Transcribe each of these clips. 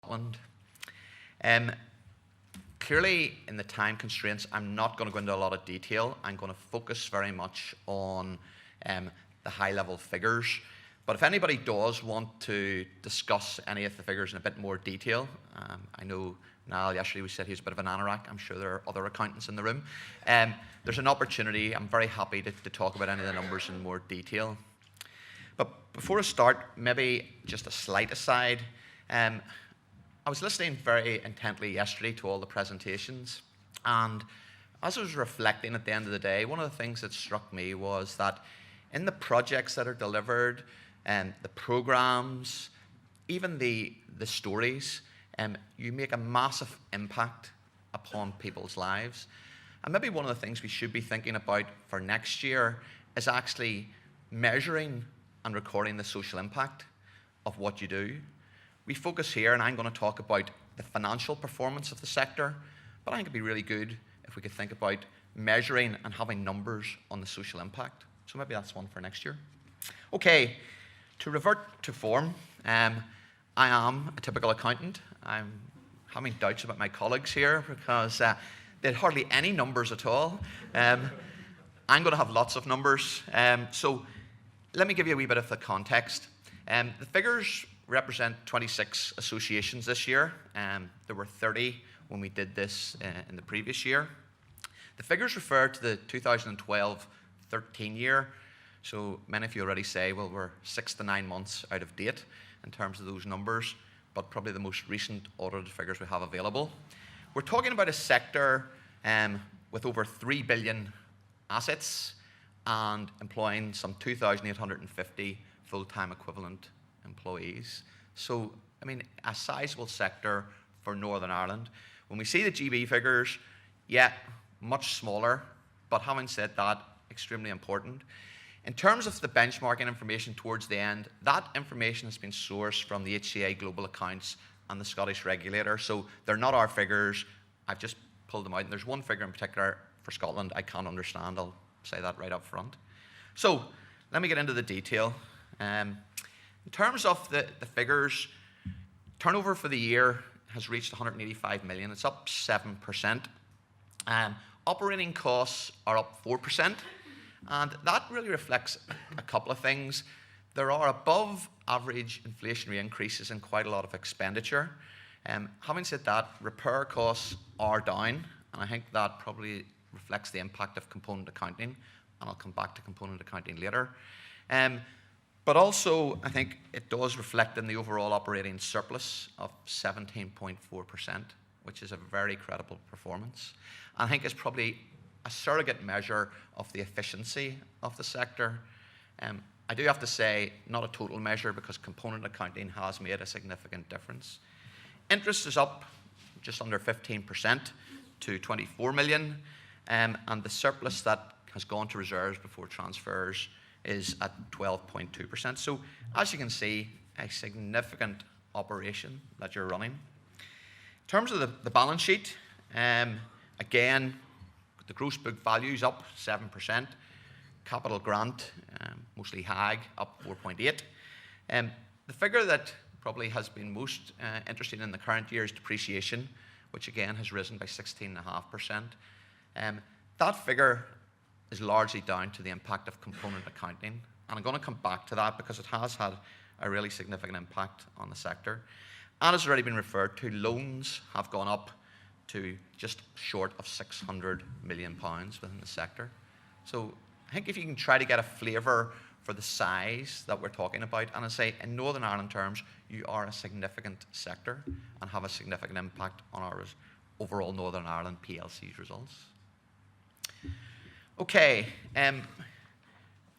Scotland. Clearly, in the time constraints, I'm not going to go into a lot of detail. I'm going to focus very much on the high-level figures. But if anybody does want to discuss any of the figures in a bit more detail, I know Niall yesterday we said he's a bit of an anorak. I'm sure there are other accountants in the room. There's an opportunity. I'm very happy to talk about any of the numbers in more detail. But before I start, maybe just a slight aside. I was listening very intently yesterday to all the presentations, and as I was reflecting at the end of the day, one of the things that struck me was that in the projects that are delivered, and the programs, even the stories, you make a massive impact upon people's lives. And maybe one of the things we should be thinking about for next year is actually measuring and recording the social impact of what you do. We focus here, and I'm going to talk about the financial performance of the sector, but I think it'd be really good if we could think about measuring and having numbers on the social impact. So maybe that's one for next year. Okay, to revert to form, I am a typical accountant. I'm having doubts about my colleagues here because they had hardly any numbers at all. I'm going to have lots of numbers. So let me give you a wee bit of the context. The figures represent 26 associations this year. There were 30 when we did this in the previous year. The figures refer to the 2012-13 year. So many of you already say, well, we're 6 to 9 months out of date in terms of those numbers, but probably the most recent audited figures we have available. We're talking about a sector with over 3 billion assets and employing some 2,850 full-time equivalent employees. So, I mean, a sizable sector for Northern Ireland. When we see the GB figures, yeah, much smaller, but having said that, extremely important. In terms of the benchmarking information towards the end, that information has been sourced from the HCA Global Accounts and the Scottish regulator, so they're not our figures. I've just pulled them out, and there's one figure in particular for Scotland I can't understand. I'll say that right up front. So, let me get into the detail. In terms of the figures, turnover for the year has reached 185 million. It's up 7%. Operating costs are up 4%. And that really reflects a couple of things. There are above average inflationary increases in quite a lot of expenditure. Having said that, repair costs are down. And I think that probably reflects the impact of component accounting. And I'll come back to component accounting later. But also, I think it does reflect in the overall operating surplus of 17.4%, which is a very credible performance. I think it's probably a surrogate measure of the efficiency of the sector. I do have to say, not a total measure because component accounting has made a significant difference. Interest is up just under 15% to 24 million, and the surplus that has gone to reserves before transfers is at 12.2%. So as you can see, a significant operation that you're running. In terms of the balance sheet, again, the gross book value is up 7%. Capital grant, mostly HAG, up 4.8%. The figure that probably has been most interesting in the current year is depreciation, which again has risen by 16.5%. That figure is largely down to the impact of component accounting. And I'm going to come back to that because it has had a really significant impact on the sector. And as already been referred to, loans have gone up to just short of £600 million within the sector. So I think if you can try to get a flavour for the size that we're talking about, and I say in Northern Ireland terms, you are a significant sector and have a significant impact on our overall Northern Ireland PLC's results. Okay,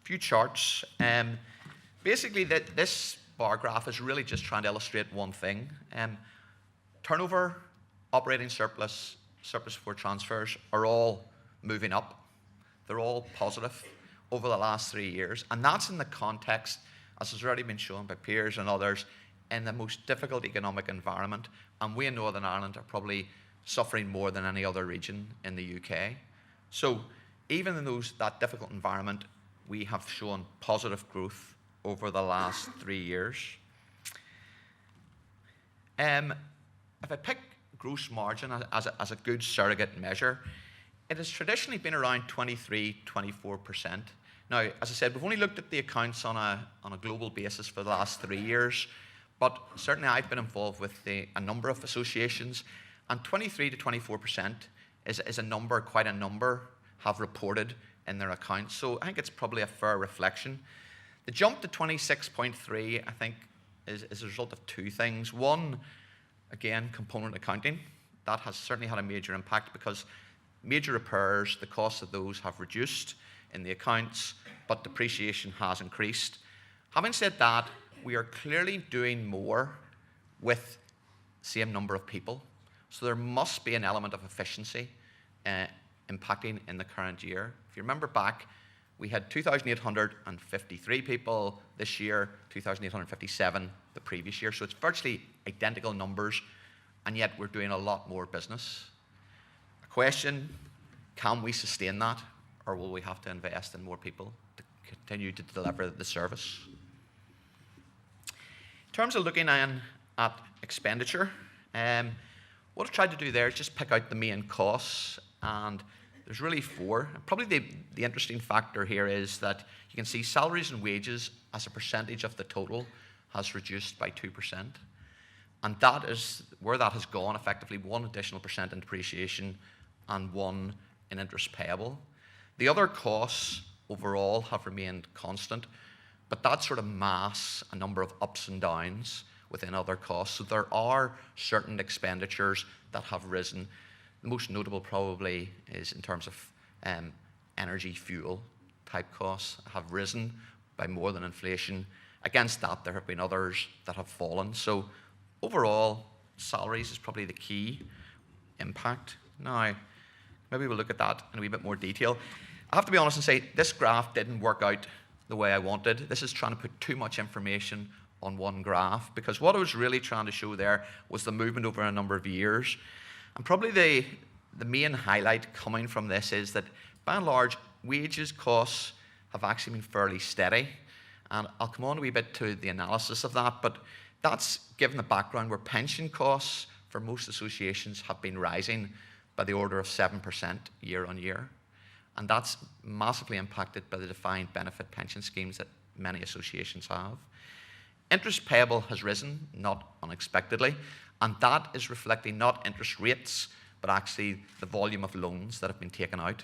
few charts. Basically, this bar graph is really just trying to illustrate one thing. Turnover, operating surplus, surplus before transfers are all moving up. They're all positive over the last 3 years. And that's in the context, as has already been shown by peers and others, in the most difficult economic environment. And we in Northern Ireland are probably suffering more than any other region in the UK. So even in that difficult environment, we have shown positive growth over the last 3 years. if I pick gross margin as a good surrogate measure, it has traditionally been around 23-24%. Now, as I said, we've only looked at the accounts on a global basis for the last 3 years, but certainly I've been involved with a number of associations, and 23-24% is a number, quite a number, have reported in their accounts. So I think it's probably a fair reflection. The jump to 26.3, I think, is a result of two things. One, again, component accounting. That has certainly had a major impact because major repairs, the cost of those have reduced in the accounts, but depreciation has increased. Having said that, we are clearly doing more with the same number of people. So there must be an element of efficiency impacting in the current year. If you remember back, we had 2,853 people this year, 2,857 the previous year. So it's virtually identical numbers, and yet we're doing a lot more business. A question, can we sustain that, or will we have to invest in more people to continue to deliver the service? In terms of looking at expenditure, what I've tried to do there is just pick out the main costs, and there's really four. Probably the interesting factor here is that you can see salaries and wages as a percentage of the total has reduced by 2%. And that is where that has gone, effectively 1 additional percent in depreciation and 1 in interest payable. The other costs overall have remained constant, but that sort of masks a number of ups and downs within other costs. So there are certain expenditures that have risen. The most notable probably is in terms of energy, fuel type costs have risen by more than inflation. Against that, there have been others that have fallen. So overall, salaries is probably the key impact. Now, maybe we'll look at that in a wee bit more detail. I have to be honest and say this graph didn't work out the way I wanted. This is trying to put too much information on one graph, because what I was really trying to show there was the movement over a number of years. And probably the main highlight coming from this is that, by and large, wages costs have actually been fairly steady. And I'll come on a wee bit to the analysis of that, but that's given the background where pension costs for most associations have been rising by the order of 7% year on year. And that's massively impacted by the defined benefit pension schemes that many associations have. Interest payable has risen, not unexpectedly, and that is reflecting not interest rates, but actually the volume of loans that have been taken out.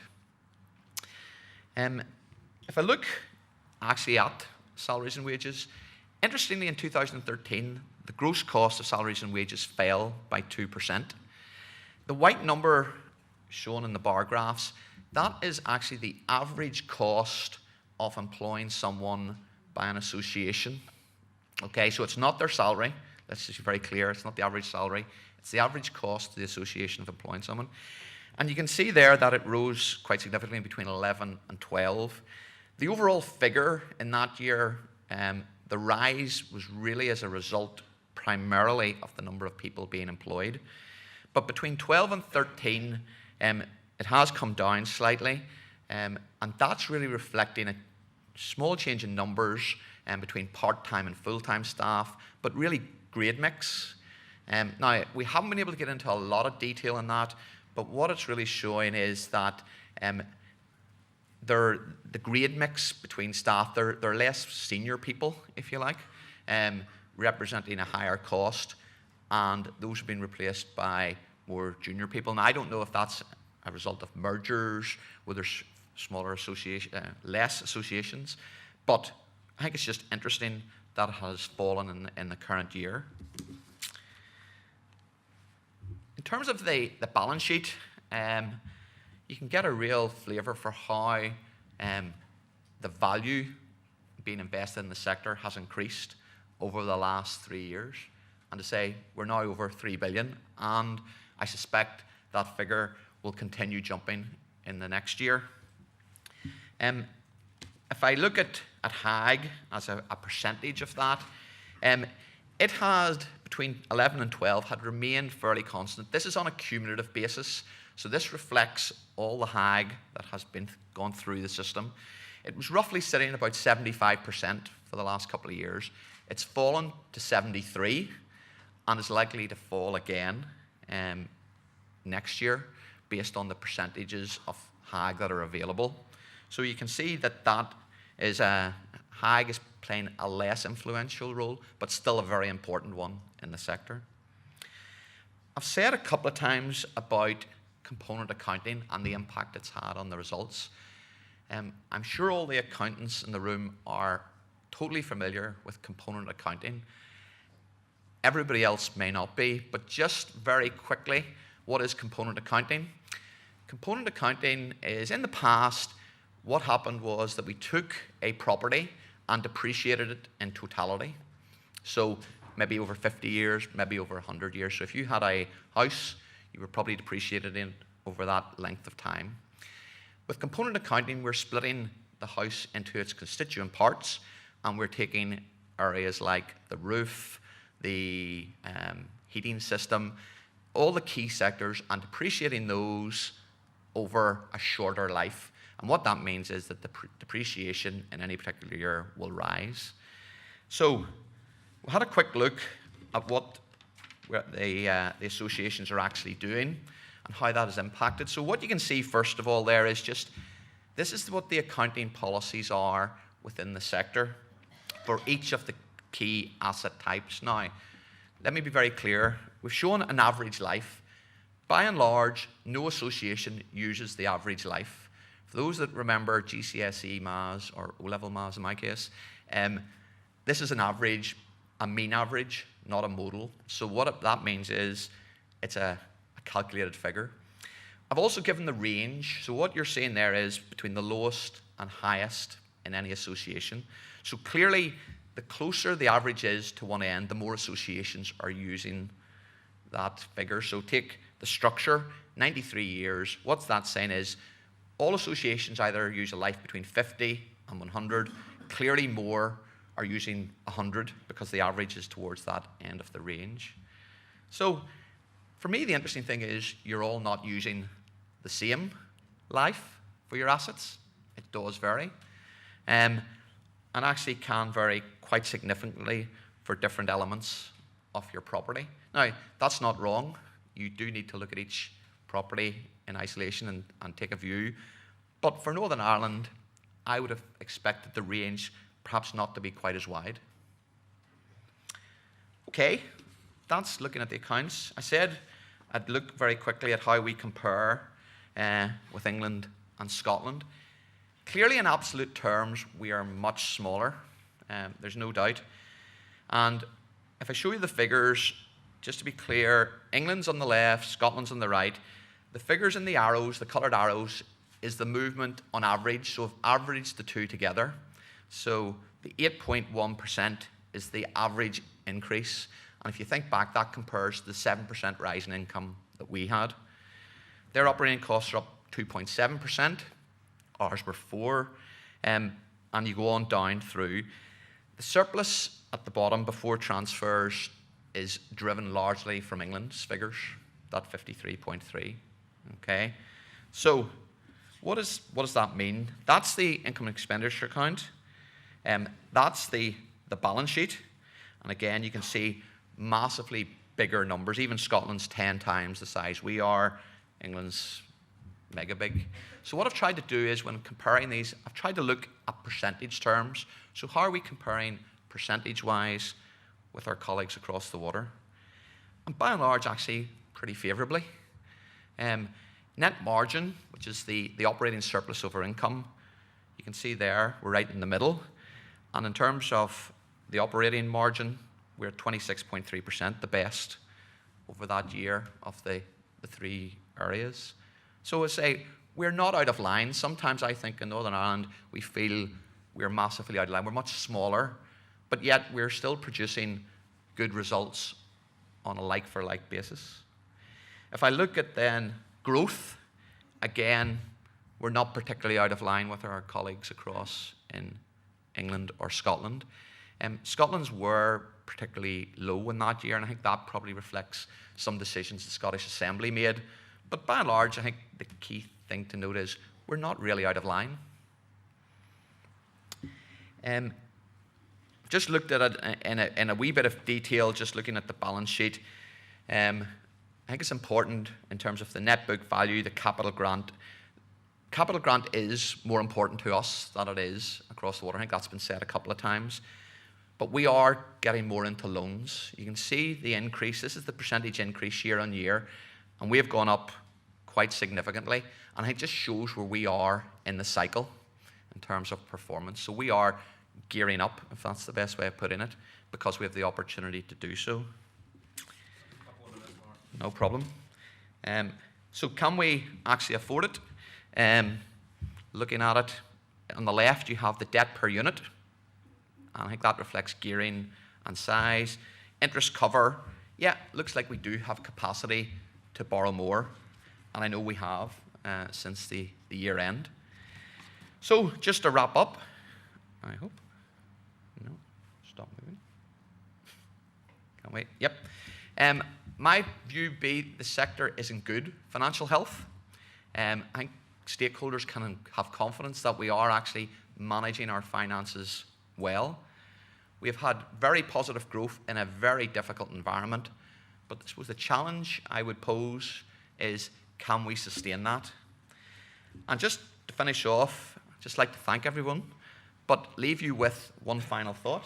If I look actually at salaries and wages, interestingly in 2013, the gross cost of salaries and wages fell by 2%. The white number shown in the bar graphs, that is actually the average cost of employing someone by an association. Okay, so it's not their salary. Let's just be very clear, it's not the average salary. It's the average cost to the association of employing someone. And you can see there that it rose quite significantly between 11 and 12. The overall figure in that year, the rise was really as a result primarily of the number of people being employed. But between 12 and 13, it has come down slightly, and that's really reflecting a small change in numbers between part-time and full-time staff, but really grade mix. Now, we haven't been able to get into a lot of detail on that, but what it's really showing is that the grade mix between staff, they're less senior people, if you like, representing a higher cost, and those have been replaced by more junior people. Now, I don't know if that's a result of mergers, where there's smaller less associations, but I think it's just interesting that it has fallen in the current year. In terms of the balance sheet, you can get a real flavour for how the value being invested in the sector has increased over the last 3 years. And to say we're now over 3 billion, and I suspect that figure will continue jumping in the next year. If I look at HAG as a percentage of that, it has, between 11 and 12, had remained fairly constant. This is on a cumulative basis, so this reflects all the HAG that has been gone through the system. It was roughly sitting at about 75% for the last couple of years. It's fallen to 73%, and is likely to fall again next year based on the percentages of HAG that are available. So you can see that HAG is playing a less influential role, but still a very important one in the sector. I've said a couple of times about component accounting and the impact it's had on the results. I'm sure all the accountants in the room are totally familiar with component accounting. Everybody else may not be, but just very quickly, what is component accounting? Component accounting is, in the past, what happened was that we took a property and depreciated it in totality. So maybe over 50 years, maybe over 100 years. So if you had a house, you were probably depreciated in over that length of time. With component accounting, we're splitting the house into its constituent parts, and we're taking areas like the roof, the heating system, all the key sectors, and depreciating those over a shorter life. And what that means is that the depreciation in any particular year will rise. So we had a quick look at what the associations are actually doing and how that has impacted. So what you can see first of all there is just, this is what the accounting policies are within the sector for each of the key asset types. Now, let me be very clear. We've shown an average life. By and large, no association uses the average life. For those that remember GCSE maths, or O-level maths in my case, this is an average, a mean average, not a modal. So what that means is it's a calculated figure. I've also given the range. So what you're seeing there is between the lowest and highest in any association. So clearly, the closer the average is to one end, the more associations are using that figure. So take the structure, 93 years. What's that saying is all associations either use a life between 50 and 100. Clearly more are using 100 because the average is towards that end of the range. So for me, the interesting thing is you're all not using the same life for your assets. It does vary. And actually can vary quite significantly for different elements of your property. Now, that's not wrong. You do need to look at each property in isolation and take a view. But for Northern Ireland, I would have expected the range perhaps not to be quite as wide. Okay, that's looking at the accounts. I said I'd look very quickly at how we compare with England and Scotland. Clearly, in absolute terms, we are much smaller. There's no doubt. And if I show you the figures, just to be clear, England's on the left, Scotland's on the right. The figures in the arrows, the coloured arrows, is the movement on average. So I've averaged the two together. So the 8.1% is the average increase. And if you think back, that compares to the 7% rise in income that we had. Their operating costs are up 2.7%. Ours were 4%. And you go on down through. The surplus at the bottom before transfers is driven largely from England's figures, that 53.3. Okay, so what does that mean? That's the income and expenditure account. That's the balance sheet. And again, you can see massively bigger numbers. Even Scotland's 10 times the size we are. England's mega big. So what I've tried to do is when comparing these, I've tried to look at percentage terms. So how are we comparing percentage-wise with our colleagues across the water? And by and large, actually, pretty favourably. Net margin, which is the operating surplus over income, you can see there, we're right in the middle. And in terms of the operating margin, we're at 26.3%, the best over that year of the three areas. So I say, we're not out of line. Sometimes I think in Northern Ireland, we feel we're massively out of line. We're much smaller, but yet we're still producing good results on a like-for-like basis. If I look at then growth, again, we're not particularly out of line with our colleagues across in England or Scotland. Scotland's were particularly low in that year, and I think that probably reflects some decisions the Scottish Assembly made. But by and large, I think the key thing to note is we're not really out of line. just looked at it in a wee bit of detail, just looking at the balance sheet. I think it's important in terms of the net book value, the capital grant. Capital grant is more important to us than it is across the water. I think that's been said a couple of times. But we are getting more into loans. You can see the increase. This is the percentage increase year on year. And we have gone up quite significantly. And it just shows where we are in the cycle in terms of performance. So we are gearing up, if that's the best way of putting it, because we have the opportunity to do so. No problem. So can we actually afford it? Looking at it, on the left you have the debt per unit. And I think that reflects gearing and size. Interest cover, yeah, looks like we do have capacity to borrow more. And I know we have since the year end. So just to wrap up, I hope. No, stop moving. Can't wait. Yep. My view be the sector is in good financial health. I think stakeholders can have confidence that we are actually managing our finances well. We have had very positive growth in a very difficult environment, but I suppose the challenge I would pose is, can we sustain that? And just to finish off, I'd just like to thank everyone, but leave you with one final thought.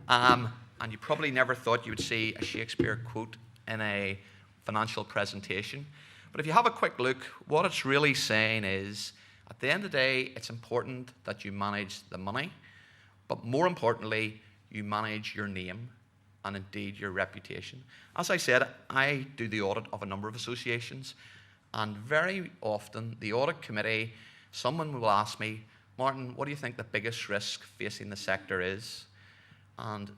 And you probably never thought you would see a Shakespeare quote in a financial presentation. But if you have a quick look, what it's really saying is, at the end of the day, it's important that you manage the money, but more importantly, you manage your name and indeed your reputation. As I said, I do the audit of a number of associations, and very often the audit committee, someone will ask me, Martin, what do you think the biggest risk facing the sector is? And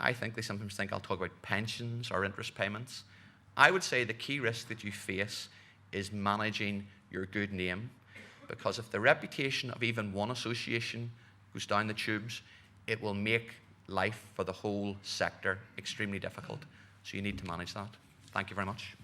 I think they sometimes think I'll talk about pensions or interest payments. I would say the key risk that you face is managing your good name, because if the reputation of even one association goes down the tubes, it will make life for the whole sector extremely difficult. So you need to manage that. Thank you very much.